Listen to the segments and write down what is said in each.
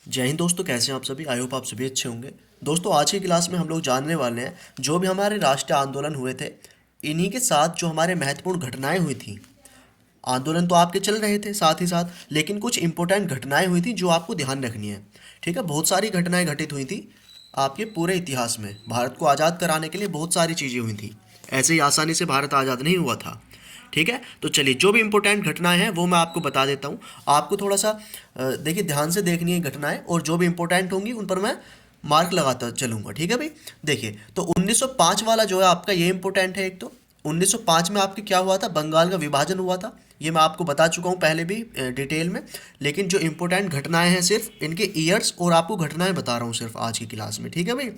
जय हिंद दोस्तों, कैसे हैं आप सभी। आई होप आप सभी अच्छे होंगे। दोस्तों, आज की क्लास में हम लोग जानने वाले हैं जो भी हमारे राष्ट्रीय आंदोलन हुए थे, इन्हीं के साथ जो हमारे महत्वपूर्ण घटनाएं हुई थी। आंदोलन तो आपके चल रहे थे साथ ही साथ, लेकिन कुछ इंपॉर्टेंट घटनाएं हुई थी जो आपको ध्यान रखनी है। ठीक है, बहुत सारी घटनाएं घटित हुई थी आपके पूरे इतिहास में। भारत को आज़ाद कराने के लिए बहुत सारी चीज़ें हुई थी, ऐसे ही आसानी से भारत आज़ाद नहीं हुआ था। ठीक है, तो चलिए जो भी इंपॉर्टेंट घटनाएं हैं वो मैं आपको बता देता हूँ। आपको थोड़ा सा देखिए ध्यान से देखनी है घटनाएं, और जो भी इंपॉर्टेंट होंगी उन पर मैं मार्क लगाता चलूंगा। ठीक है भाई। देखिए, तो 1905 वाला जो है आपका, ये इंपॉर्टेंट है। एक तो 1905 में आपके क्या हुआ था, बंगाल का विभाजन हुआ था। ये मैं आपको बता चुका हूँ पहले भी डिटेल में, लेकिन जो इंपॉर्टेंट घटनाएं हैं सिर्फ इनके ईयर्स और आपको घटनाएं बता रहा हूँ सिर्फ आज की क्लास में। ठीक है भाई।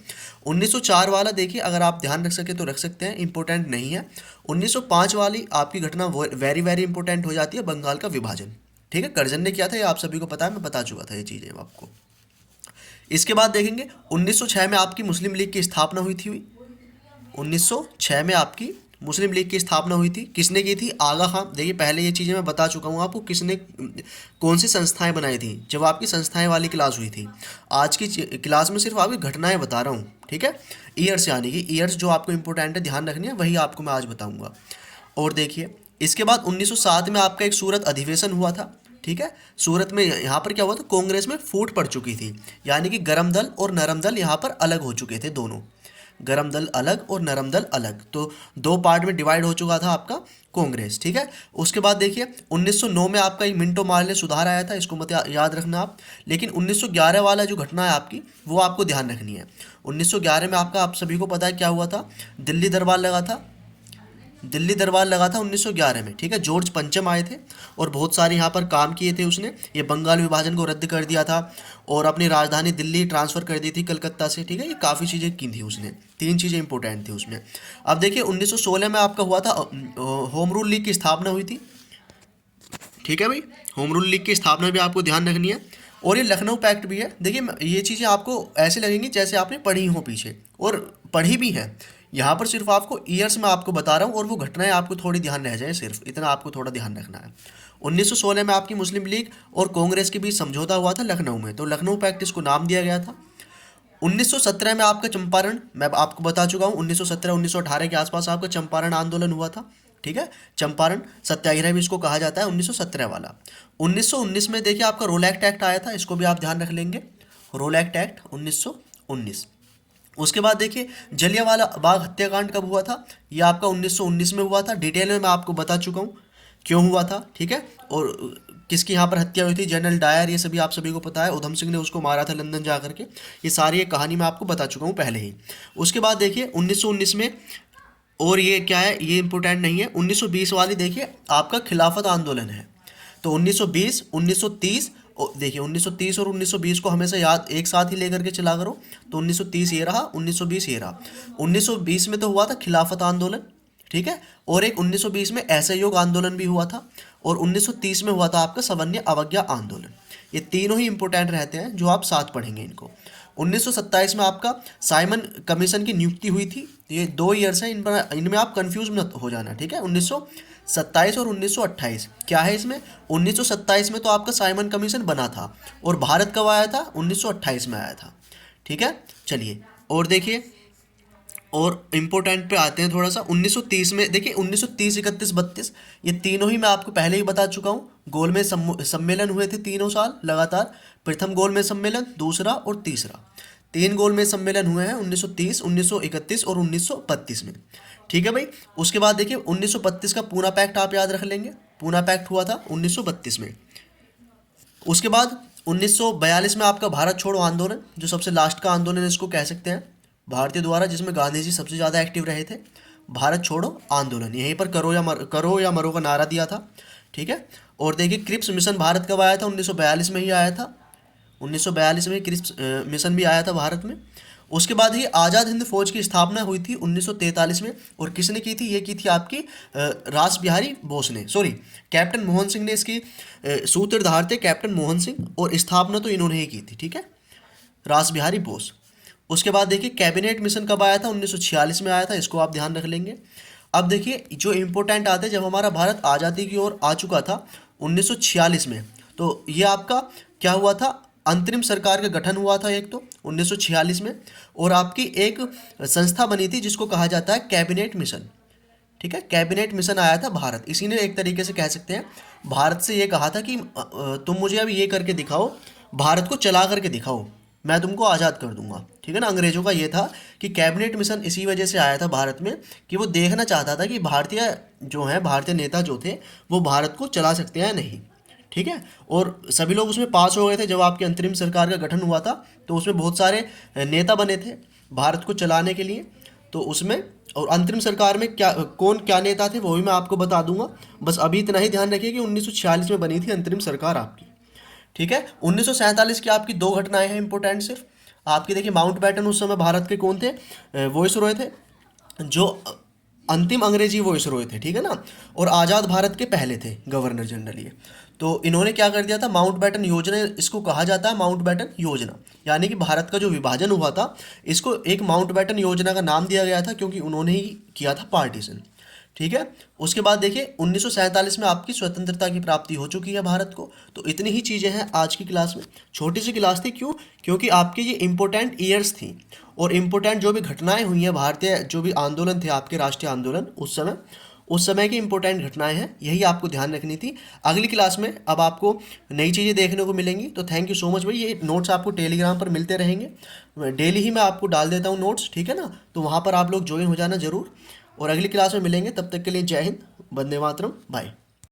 1904 वाला देखिए, अगर आप ध्यान रख सके तो रख सकते हैं, इंपॉर्टेंट नहीं है। 1905 वाली आपकी घटना वेरी वेरी इंपॉर्टेंट हो जाती है, बंगाल का विभाजन। ठीक है, करजन ने किया था, ये आप सभी को पता है, मैं बता चुका था ये चीज़ें आपको। इसके बाद देखेंगे 1906 में आपकी मुस्लिम लीग की स्थापना हुई। 1906 में आपकी मुस्लिम लीग की स्थापना हुई थी। किसने की थी? आगा खान। देखिए, पहले ये चीज़ें मैं बता चुका हूँ आपको, किसने कौन सी संस्थाएं बनाई थी जब आपकी संस्थाएं वाली क्लास हुई थी। आज की क्लास में सिर्फ आपकी घटनाएं बता रहा हूँ। ठीक है, ईयर्स यानी कि ईयर्स जो आपको इंपॉर्टेंट है, ध्यान रखनी है, वही आपको मैं आज बताऊँगा। और देखिए, इसके बाद 1907 में आपका एक सूरत अधिवेशन हुआ था। ठीक है, सूरत में यहाँ पर क्या हुआ था, कांग्रेस में फूट पड़ चुकी थी, यानी कि गरम दल और नरम दल यहाँ पर अलग हो चुके थे दोनों। गरम दल अलग और नरम दल अलग, तो दो पार्ट में डिवाइड हो चुका था आपका कांग्रेस। ठीक है, उसके बाद देखिए 1909 में आपका एक मिंटो मार्ले सुधार आया था, इसको मत याद रखना आप। लेकिन 1911 वाला जो घटना है आपकी, वो आपको ध्यान रखनी है। 1911 में आपका, आप सभी को पता है क्या हुआ था, दिल्ली दरबार लगा था। दिल्ली दरबार लगा था 1911 में। ठीक है, जॉर्ज पंचम आए थे और बहुत सारे यहाँ पर काम किए थे उसने। ये बंगाल विभाजन को रद्द कर दिया था और अपनी राजधानी दिल्ली ट्रांसफ़र कर दी थी कलकत्ता से। ठीक है, ये काफ़ी चीज़ें की थी उसने, तीन चीज़ें इंपॉर्टेंट थी उसमें। अब देखिए 1916 में आपका हुआ था होम रूल लीग की स्थापना हुई थी। ठीक है भाई, होम रूल लीग की स्थापना भी आपको ध्यान रखनी है। और ये लखनऊ पैक्ट भी है। देखिए, ये चीज़ें आपको ऐसे लगेंगी जैसे आपने पढ़ी हो पीछे, और पढ़ी भी है। यहाँ पर सिर्फ आपको ईयर्स में आपको बता रहा हूँ, और वो घटनाएं आपको थोड़ी ध्यान रह जाए, सिर्फ इतना आपको थोड़ा ध्यान रखना है। 1916 में आपकी मुस्लिम लीग और कांग्रेस के बीच समझौता हुआ था लखनऊ में, तो लखनऊ पैक्ट इसको नाम दिया गया था। 1917 में आपका चंपारण, मैं आपको बता चुका हूँ, 1917 1918 के आसपास आपका चंपारण आंदोलन हुआ था। ठीक है, चंपारण सत्याग्रह भी इसको कहा जाता है, 1917 वाला। 1919 में देखिए आपका रोल एक्ट आया था, इसको भी आप ध्यान रख लेंगे। Rowlatt act 1919। उसके बाद देखिए जलियांवाला बाग हत्याकांड कब हुआ था, ये आपका 1919 में हुआ था। डिटेल में मैं आपको बता चुका हूँ क्यों हुआ था। ठीक है, और किसकी यहाँ पर हत्या हुई थी, जनरल डायर, ये सभी आप सभी को पता है। उधम सिंह ने उसको मारा था लंदन जा करके। ये सारी एक कहानी मैं आपको बता चुका हूँ पहले ही। उसके बाद देखिए 1919 में, और ये क्या है, ये इंपॉर्टेंट नहीं है। 1920 वाली देखिए आपका खिलाफत आंदोलन है। तो 1920 1930, देखिए 1930 और 1920 को हमेशा याद एक साथ ही लेकर के चला करो। तो 1930 ये रहा, 1920 ये रहा। 1920 में तो हुआ था खिलाफत आंदोलन। ठीक है, और एक 1920 में असहयोग आंदोलन भी हुआ था, और 1930 में हुआ था आपका सवर्ण अवज्ञा आंदोलन। ये तीनों ही इंपॉर्टेंट रहते हैं, जो आप साथ पढ़ेंगे इनको। 1927 में आपका साइमन कमीशन की नियुक्ति हुई थी। ये 2 ईयर्स हैं, इन पर इनमें आप कंफ्यूज मत हो जाना। ठीक है, 1927 और 1928 क्या है इसमें। 1927 में तो आपका साइमन कमीशन बना था, और भारत कब आया था, 1928 में आया था। ठीक है, चलिए और देखिए, और इम्पोर्टेंट पे आते हैं थोड़ा सा। 1930 में देखिए, 1930 31 32, ये तीनों ही मैं आपको पहले ही बता चुका हूँ। गोलमेज सम्मेलन हुए थे तीनों साल लगातार। प्रथम गोलमेज सम्मेलन, दूसरा और तीसरा, तीन गोलमेज सम्मेलन हुए हैं 1930 1931 और 1932 में। ठीक है भाई। उसके बाद देखिए 1932 का पूना पैक्ट आप याद रख लेंगे। पूना पैक्ट हुआ था 1932 में। उसके बाद 1942 में आपका भारत छोड़ो आंदोलन, जो सबसे लास्ट का आंदोलन इसको कह सकते हैं भारतीय द्वारा, जिसमें गांधी जी सबसे ज़्यादा एक्टिव रहे थे। भारत छोड़ो आंदोलन, यहीं पर करो या मरो का नारा दिया था। ठीक है, और देखिए क्रिप्स मिशन भारत कब आया था, 1942 में ही आया था। 1942 में क्रिप्स मिशन भी आया था भारत में। उसके बाद ही आज़ाद हिंद फौज की स्थापना हुई थी 1943 में, और किसने की थी, ये की थी आपकी रास बिहारी बोस ने, सॉरी कैप्टन मोहन सिंह ने इसकी सूत्रधार थे कैप्टन मोहन सिंह, और स्थापना तो इन्होंने ही की थी। ठीक है, रास बिहारी बोस। उसके बाद देखिए कैबिनेट मिशन कब आया था, 1946 में आया था, इसको आप ध्यान रख लेंगे। अब देखिए जो इम्पोर्टेंट आते हैं, जब हमारा भारत आज़ादी की ओर आ चुका था 1946 में, तो ये आपका क्या हुआ था, अंतरिम सरकार का गठन हुआ था एक तो 1946 में, और आपकी एक संस्था बनी थी जिसको कहा जाता है कैबिनेट मिशन। ठीक है, कैबिनेट मिशन आया था भारत, इसी ने एक तरीके से कह सकते हैं भारत से ये कहा था कि तुम मुझे अब ये करके दिखाओ, भारत को चला करके दिखाओ, मैं तुमको आज़ाद कर दूंगा। ठीक है ना, अंग्रेजों का ये था कि कैबिनेट मिशन इसी वजह से आया था भारत में कि वो देखना चाहता था कि भारतीय जो हैं, भारतीय नेता जो थे वो भारत को चला सकते हैं नहीं। ठीक है, और सभी लोग उसमें पास हो गए थे। जब आपकी अंतरिम सरकार का गठन हुआ था तो उसमें बहुत सारे नेता बने थे भारत को चलाने के लिए। तो उसमें और अंतरिम सरकार में क्या नेता थे वो भी मैं आपको बता दूंगा। बस अभी इतना ही ध्यान रखिए कि 1946 में बनी थी अंतरिम सरकार आपकी। ठीक है, 1947 की आपकी दो घटनाएं हैं इंपॉर्टेंट सिर्फ आपकी। देखिए, माउंटबेटन उस समय भारत के कौन थे, वॉइसरॉय थे, जो अंतिम अंग्रेजी वॉइसरॉय थे। ठीक है ना, और आज़ाद भारत के पहले थे गवर्नर जनरल ये। तो इन्होंने क्या कर दिया था, माउंटबेटन योजना, इसको कहा जाता है माउंटबेटन योजना, यानी कि भारत का जो विभाजन हुआ था इसको एक माउंटबेटन योजना का नाम दिया गया था क्योंकि उन्होंने ही किया था पार्टीशन। ठीक है, उसके बाद देखिए 1947 में आपकी स्वतंत्रता की प्राप्ति हो चुकी है भारत को। तो इतनी ही चीज़ें हैं आज की क्लास में, छोटी सी क्लास थी, क्यों, क्योंकि आपके ये इंपॉर्टेंट ईयर्स थी और इम्पोर्टेंट जो भी घटनाएं हुई हैं, भारतीय जो भी आंदोलन थे आपके, राष्ट्रीय आंदोलन, उस समय की इंपॉर्टेंट घटनाएं हैं, यही आपको ध्यान रखनी थी। अगली क्लास में अब आपको नई चीज़ें देखने को मिलेंगी। तो थैंक यू सो मच भाई, ये नोट्स आपको टेलीग्राम पर मिलते रहेंगे, डेली ही मैं आपको डाल देता हूँ नोट्स। ठीक है ना, तो वहाँ पर आप लोग ज्वाइन हो जाना ज़रूर, और अगली क्लास में मिलेंगे। तब तक के लिए जय हिंद, वंदे मातरम, बाय।